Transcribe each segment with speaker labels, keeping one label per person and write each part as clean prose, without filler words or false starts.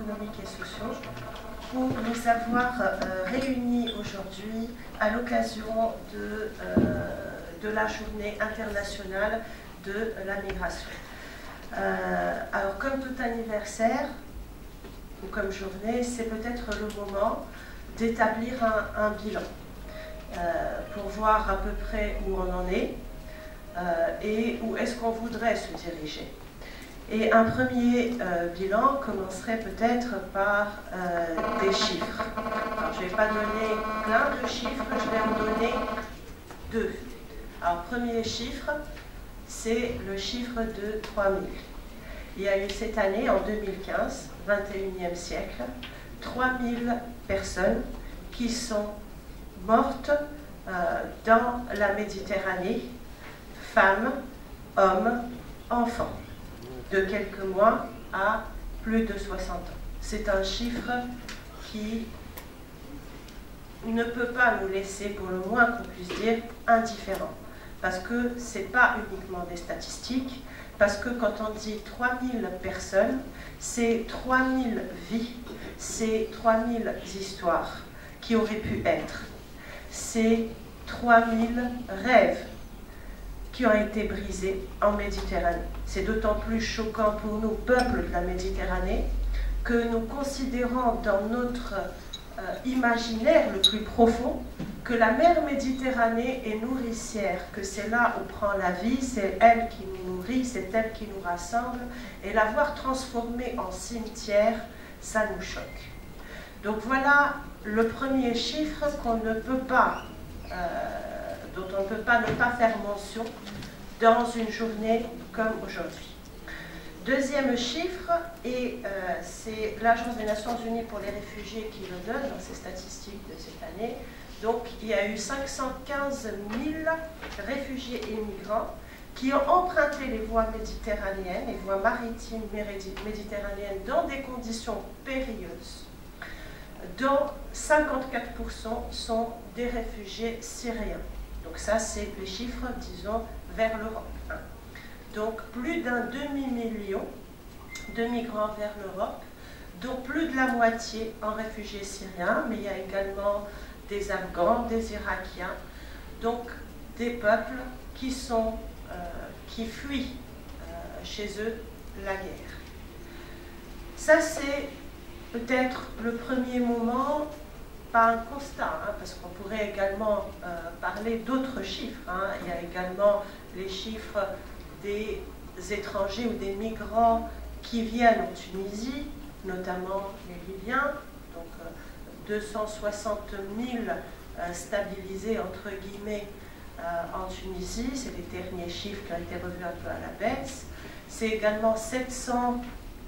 Speaker 1: économiques et sociaux pour nous avoir réunis aujourd'hui à l'occasion de la journée internationale de la migration. Alors, comme tout anniversaire, ou comme journée, c'est peut-être le moment d'établir un bilan pour voir à peu près où on en est et où est-ce qu'on voudrait se diriger. Et un premier bilan commencerait peut-être par des chiffres. Alors, je ne vais pas donner plein de chiffres, je vais en donner deux. Alors, premier chiffre, c'est le chiffre de 3000. Il y a eu cette année, en 2015, 21e siècle, 3000 personnes qui sont mortes dans la Méditerranée, femmes, hommes, enfants, de quelques mois à plus de 60 ans. C'est un chiffre qui ne peut pas nous laisser, pour le moins qu'on puisse dire, indifférents. Parce que ce n'est pas uniquement des statistiques, parce que quand on dit 3000 personnes, c'est 3000 vies, c'est 3000 histoires qui auraient pu être. C'est 3000 rêves qui ont été brisés en Méditerranée. C'est d'autant plus choquant pour nous, peuples de la Méditerranée, que nous considérons dans notre imaginaire le plus profond que la mer Méditerranée est nourricière, que c'est là où prend la vie, c'est elle qui nous nourrit, c'est elle qui nous rassemble, et la voir transformée en cimetière, ça nous choque. Donc voilà le premier chiffre qu'on ne peut pas, dont on ne peut pas ne pas faire mention dans une journée comme aujourd'hui. Deuxième chiffre, et c'est l'Agence des Nations Unies pour les réfugiés qui le donne dans ses statistiques de cette année. Donc il y a eu 515 000 réfugiés et migrants qui ont emprunté les voies méditerranéennes, les voies maritimes méditerranéennes dans des conditions périlleuses, dont 54% sont des réfugiés syriens. Donc ça, c'est les chiffres, disons, vers l'Europe. Donc plus d'un demi-million de migrants vers l'Europe, dont plus de la moitié en réfugiés syriens, mais il y a également des Afghans, des Irakiens, donc des peuples qui fuient chez eux la guerre. Ça, c'est peut-être le premier moment, pas un constat, parce qu'on pourrait également parler d'autres chiffres. Il y a également les chiffres des étrangers ou des migrants qui viennent en Tunisie, notamment les Libyens, donc 260 000 stabilisés entre guillemets en Tunisie, c'est les derniers chiffres qui ont été revus un peu à la baisse. C'est également 700,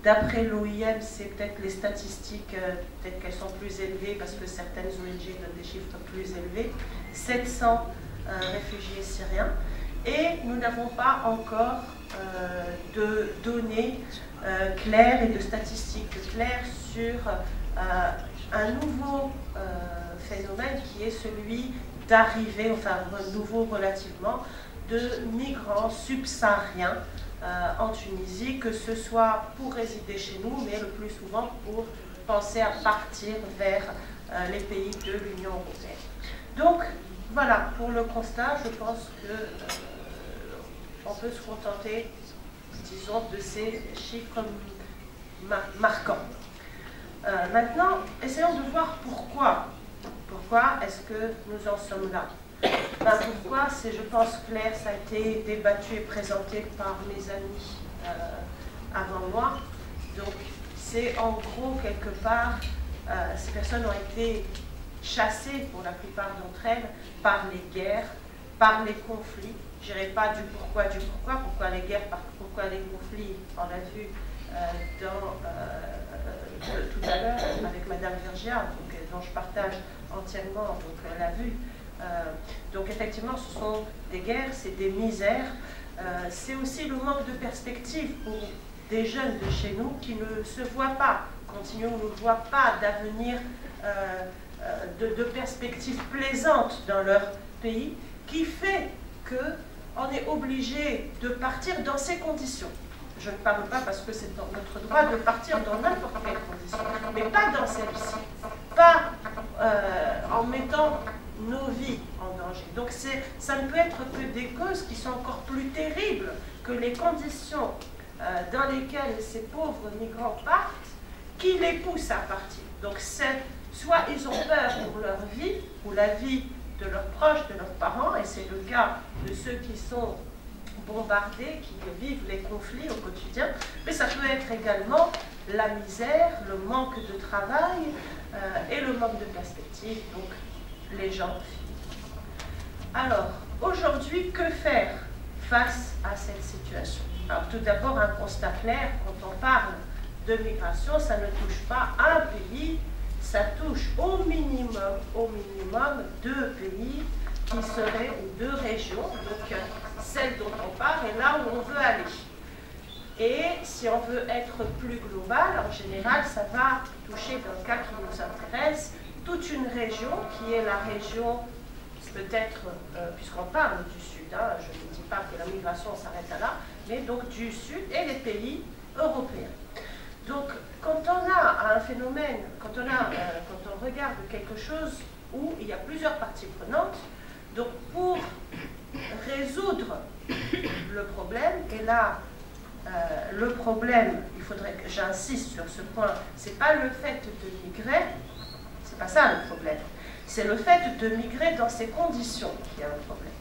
Speaker 1: d'après l'OIM, c'est peut-être les statistiques, peut-être qu'elles sont plus élevées parce que certaines ONG donnent des chiffres plus élevés, 700 réfugiés syriens. Et nous n'avons pas encore de données claires et de statistiques claires sur un nouveau phénomène qui est celui d'arrivée, enfin nouveau relativement, de migrants subsahariens en Tunisie, que ce soit pour résider chez nous, mais le plus souvent pour penser à partir vers les pays de l'Union européenne. Donc, voilà, pour le constat, je pense que on peut se contenter, disons, de ces chiffres marquants. Maintenant, essayons de voir pourquoi. Pourquoi est-ce que nous en sommes là? Pourquoi, c'est, je pense, clair, ça a été débattu et présenté par mes amis avant moi. Donc, c'est en gros, quelque part, ces personnes ont été chassées, pour la plupart d'entre elles, par les guerres, par les conflits. Je n'irai pas du pourquoi les guerres, pourquoi les conflits, on l'a vu tout à l'heure avec Madame Vergia, dont je partage entièrement, donc elle l'a vu. Donc effectivement, ce sont des guerres, c'est des misères, c'est aussi le manque de perspective pour des jeunes de chez nous qui ne se voient pas, continuons, ne voient pas d'avenir, de perspectives plaisantes dans leur pays, qui fait qu'on est obligé de partir dans ces conditions. Je ne parle pas parce que c'est notre droit de partir dans n'importe quelle condition, mais pas dans celle-ci, pas en mettant nos vies en danger. Donc ça ne peut être que des causes qui sont encore plus terribles que les conditions dans lesquelles ces pauvres migrants partent, qui les poussent à partir. Donc soit ils ont peur pour leur vie, ou la vie de leurs proches, de leurs parents, et c'est le cas de ceux qui sont bombardés, qui vivent les conflits au quotidien, mais ça peut être également la misère, le manque de travail et le manque de perspective, donc les gens finissent. Alors, aujourd'hui, que faire face à cette situation? Alors, tout d'abord, un constat clair, quand on parle de migration, ça ne touche pas un pays, ça touche au minimum 2 pays qui seraient, ou 2 régions, donc celle dont on parle et là où on veut aller. Et si on veut être plus global, en général, ça va toucher, dans le cas qui nous intéresse, toute une région qui est la région, peut-être, puisqu'on parle du Sud, hein, je ne dis pas que la migration s'arrête là, mais donc du Sud et les pays européens. Donc, quand on a un phénomène, quand on regarde quelque chose où il y a plusieurs parties prenantes, donc pour résoudre le problème, et là, le problème, il faudrait que j'insiste sur ce point, c'est pas le fait de migrer, c'est pas ça le problème, c'est le fait de migrer dans ces conditions qui est un problème.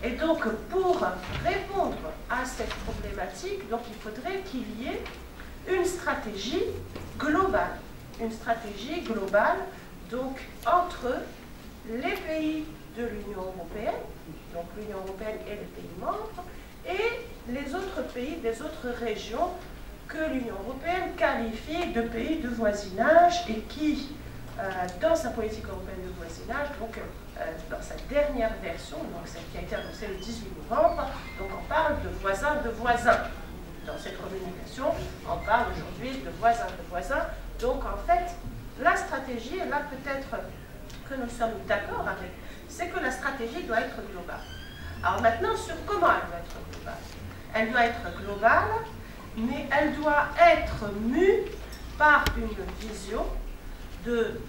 Speaker 1: Et donc, pour répondre à cette problématique, donc il faudrait qu'il y ait une stratégie globale, donc entre les pays de l'Union européenne, donc l'Union européenne et les pays membres, et les autres pays des autres régions que l'Union européenne qualifie de pays de voisinage et qui, dans sa politique européenne de voisinage, donc dans sa dernière version, donc celle qui a été annoncée le 18 novembre, donc on parle de voisins de voisins. Dans cette communication, on parle aujourd'hui de voisins de voisins. Donc en fait, la stratégie, et là peut-être que nous sommes d'accord avec, c'est que la stratégie doit être globale. Alors maintenant, sur comment elle doit être globale? Elle doit être globale, mais elle doit être mue par une vision de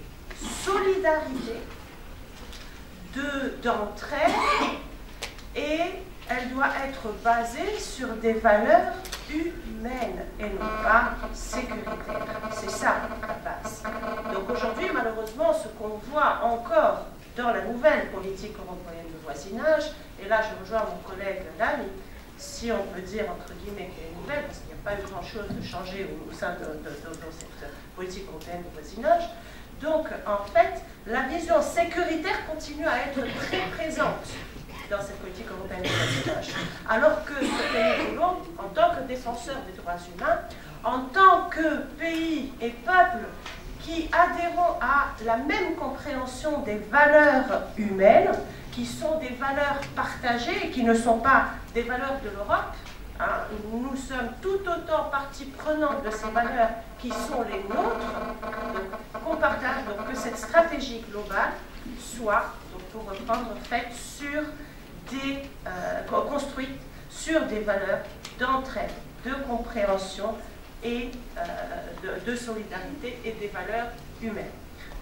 Speaker 1: solidarité, d'entraide, et elle doit être basée sur des valeurs humaines et non pas sécuritaires. C'est ça la base. Donc aujourd'hui, malheureusement, ce qu'on voit encore dans la nouvelle politique européenne de voisinage, et là je rejoins mon collègue Lamy, si on peut dire entre guillemets qu'elle est nouvelle, parce qu'il n'y a pas eu grand-chose de changé au sein de cette politique européenne de voisinage. Donc en fait, la vision sécuritaire continue à être très présente dans cette politique européenne de voisinage. Alors que ce que nous voulons, en tant que défenseurs des droits humains, en tant que pays et peuple qui adhérons à la même compréhension des valeurs humaines, qui sont des valeurs partagées et qui ne sont pas des valeurs de l'Europe. Hein, nous sommes tout autant partie prenante de ces valeurs qui sont les nôtres, qu'on partage, donc que cette stratégie globale soit, donc pour reprendre, faite sur construite sur des valeurs d'entraide, de compréhension et de solidarité et des valeurs humaines.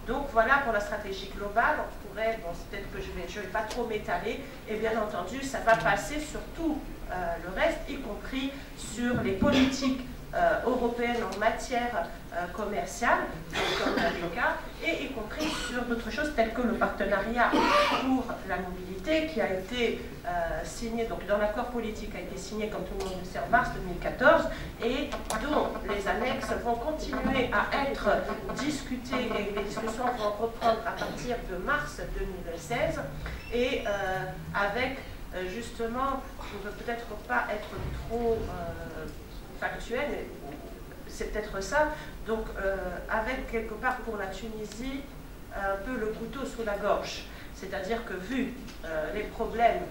Speaker 1: Donc voilà pour la stratégie globale. On pourrait, bon, peut-être que je vais pas trop m'étaler, et bien entendu ça va passer sur tout le reste, y compris sur les politiques européennes en matière commerciale, comme le cas, et y compris sur d'autres choses telles que le partenariat pour la mobilité qui a été signé, donc dans l'accord politique a été signé, comme tout le monde le sait, en mars 2014, et dont les annexes vont continuer à être discutées et les discussions vont reprendre à partir de mars 2016, et avec justement, je ne veux peut-être pas être trop factuel, mais c'est peut-être ça, donc avec quelque part pour la Tunisie un peu le couteau sous la gorge, c'est-à-dire que vu les problèmes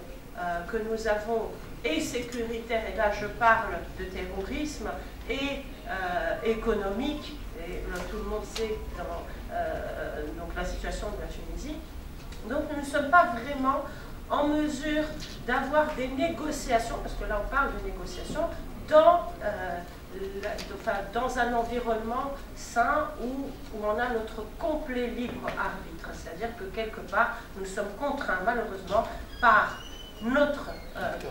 Speaker 1: que nous avons et sécuritaires, et là je parle de terrorisme, et économique, et tout le monde sait donc la situation de la Tunisie, donc nous ne sommes pas vraiment en mesure d'avoir des négociations, parce que là on parle de négociations, dans un environnement sain où on a notre complet libre arbitre. C'est-à-dire que quelque part, nous sommes contraints malheureusement par notre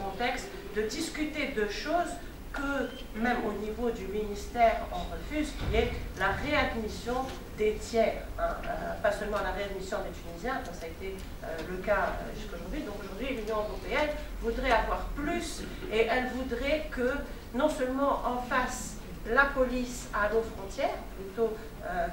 Speaker 1: contexte de discuter de choses que même au niveau du ministère on refuse, qui est la réadmission des tiers, hein, pas seulement la réadmission des Tunisiens, comme ça a été le cas jusqu'à aujourd'hui. Donc aujourd'hui, l'Union européenne voudrait avoir plus, et elle voudrait que non seulement on fasse la police à nos frontières, plutôt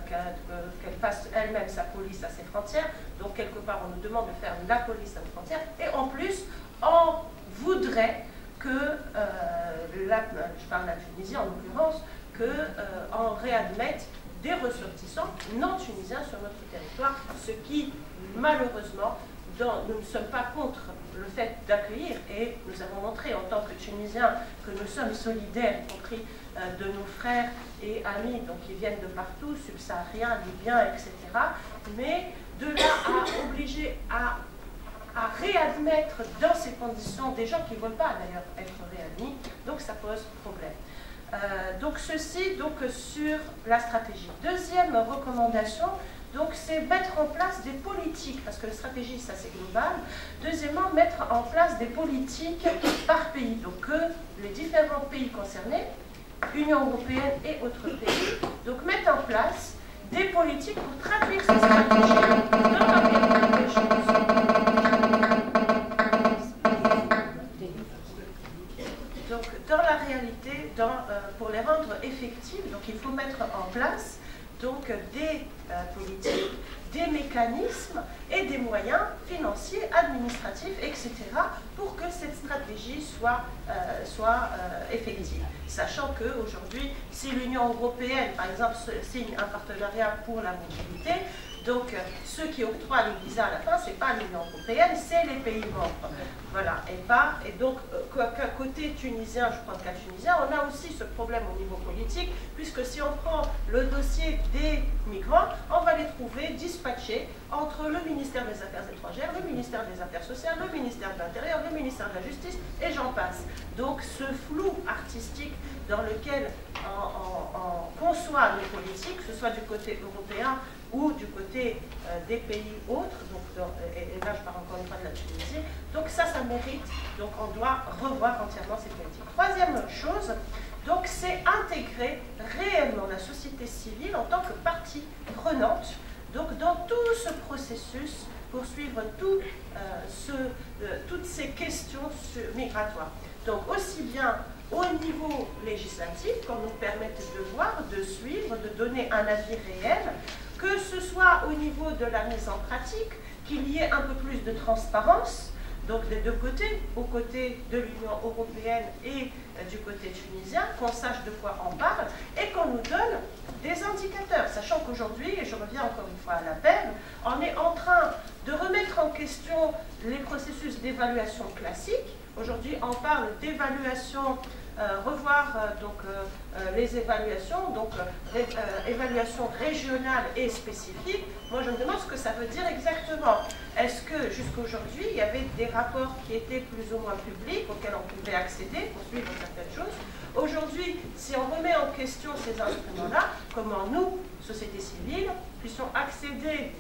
Speaker 1: qu'elle fasse elle-même sa police à ses frontières. Donc quelque part, on nous demande de faire la police à nos frontières, et en plus, on voudrait que, je parle de la Tunisie en l'occurrence, qu'on réadmette des ressortissants non tunisiens sur notre territoire, ce qui, malheureusement, nous ne sommes pas contre le fait d'accueillir, et nous avons montré en tant que Tunisiens que nous sommes solidaires, y compris de nos frères et amis donc, qui viennent de partout, subsahariens, libyens, etc. Mais de là à obliger à réadmettre dans ces conditions des gens qui ne veulent pas d'ailleurs être réadmis, donc ça pose problème. Donc ceci donc sur la stratégie. Deuxième recommandation, donc c'est mettre en place des politiques, parce que la stratégie ça c'est global. Deuxièmement, mettre en place des politiques par pays, donc que les différents pays concernés, Union européenne et autres pays, donc mettent en place des politiques pour traduire ces stratégies dans la réalité des choses. Donc, dans la réalité, pour les rendre effectives, donc, il faut mettre en place donc, des politiques, des mécanismes et des moyens financiers, administratifs, etc., pour que cette stratégie soit effective. Sachant qu'aujourd'hui, si l'Union européenne, par exemple, signe un partenariat pour la mobilité, donc ceux qui octroient les visas à la fin, ce n'est pas l'Union européenne, c'est les pays membres. Voilà. Et donc, qu'à côté tunisien, je prends le cas tunisien, on a aussi ce problème au niveau politique, puisque si on prend le dossier des migrants, on va les trouver dispatchés entre le ministère des Affaires étrangères, le ministère des Affaires sociales, le ministère de l'Intérieur, le ministère de la Justice, et j'en passe. Donc ce flou artistique dans lequel on conçoit les politiques, que ce soit du côté européen ou du côté des pays autres, donc, et là je parle encore une fois de la Tunisie, donc ça mérite, donc on doit revoir entièrement ces politiques. Troisième chose, donc c'est intégrer réellement la société civile en tant que partie prenante, donc dans tout ce processus pour suivre toutes ces questions migratoires. Donc aussi bien au niveau législatif, qu'on nous permette de voir, de suivre, de donner un avis réel, que ce soit au niveau de la mise en pratique, qu'il y ait un peu plus de transparence, donc des deux côtés, au côté de l'Union européenne et du côté tunisien, qu'on sache de quoi on parle, et qu'on nous donne des indicateurs, sachant qu'aujourd'hui, et je reviens encore une fois à l'appel, on est en train de remettre en question les processus d'évaluation classiques. Aujourd'hui, on parle d'évaluation, revoir les évaluations, donc évaluation régionale et spécifique. Moi, je me demande ce que ça veut dire exactement. Est-ce que jusqu'à aujourd'hui, il y avait des rapports qui étaient plus ou moins publics, auxquels on pouvait accéder pour suivre certaines choses? Aujourd'hui, si on remet en question ces instruments-là, comment nous, société civile, puissions accéder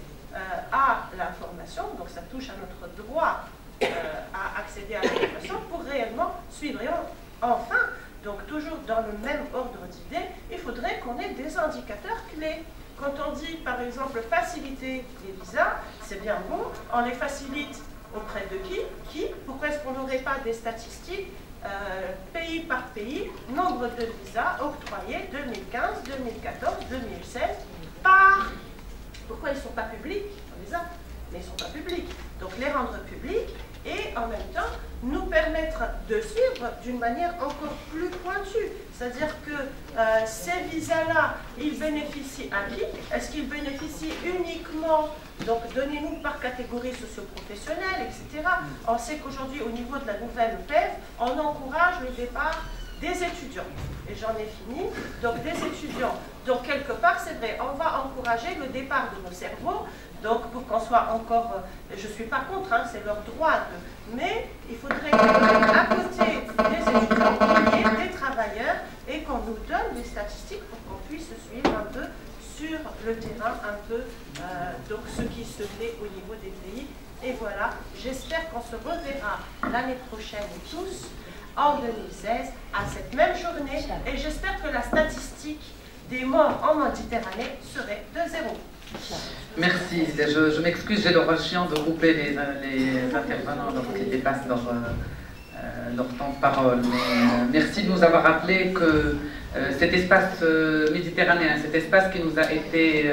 Speaker 1: à l'information, donc ça touche à notre droit à accéder à l'information pour réellement suivre. Et enfin, donc toujours dans le même ordre d'idée, il faudrait qu'on ait des indicateurs clés. Quand on dit, par exemple, faciliter les visas, c'est bien bon, on les facilite auprès de qui? Pourquoi est-ce qu'on n'aurait pas des statistiques pays par pays, nombre de visas octroyés 2015, 2014, 2016, par... Pourquoi ils ne sont pas publics? On les a, mais ils ne sont pas publics. Donc les rendre publics et en même temps nous permettre de suivre d'une manière encore plus pointue. C'est-à-dire que ces visas-là, ils bénéficient à qui? Est-ce qu'ils bénéficient uniquement, donc donnez-nous par catégorie socio-professionnelle, etc. On sait qu'aujourd'hui, au niveau de la nouvelle PEV, on encourage le départ des étudiants. Et j'en ai fini. Donc des étudiants. Donc quelque part, c'est vrai, on va encourager le départ de nos cerveaux. Donc pour qu'on soit encore, je ne suis pas contre, hein, c'est leur droit, mais il faudrait qu'à côté des étudiants, il y ait des travailleurs et qu'on nous donne des statistiques pour qu'on puisse suivre un peu sur le terrain, un peu donc ce qui se fait au niveau des pays. Et voilà, j'espère qu'on se reverra l'année prochaine tous, en 2016, à cette même journée. Et j'espère que la statistique des morts en Méditerranée serait de 0.
Speaker 2: Merci. Je m'excuse, j'ai le chiant de couper les intervenants lorsqu'ils dépassent leur temps de parole. Mais merci de nous avoir rappelé que cet espace méditerranéen, cet espace qui nous a été...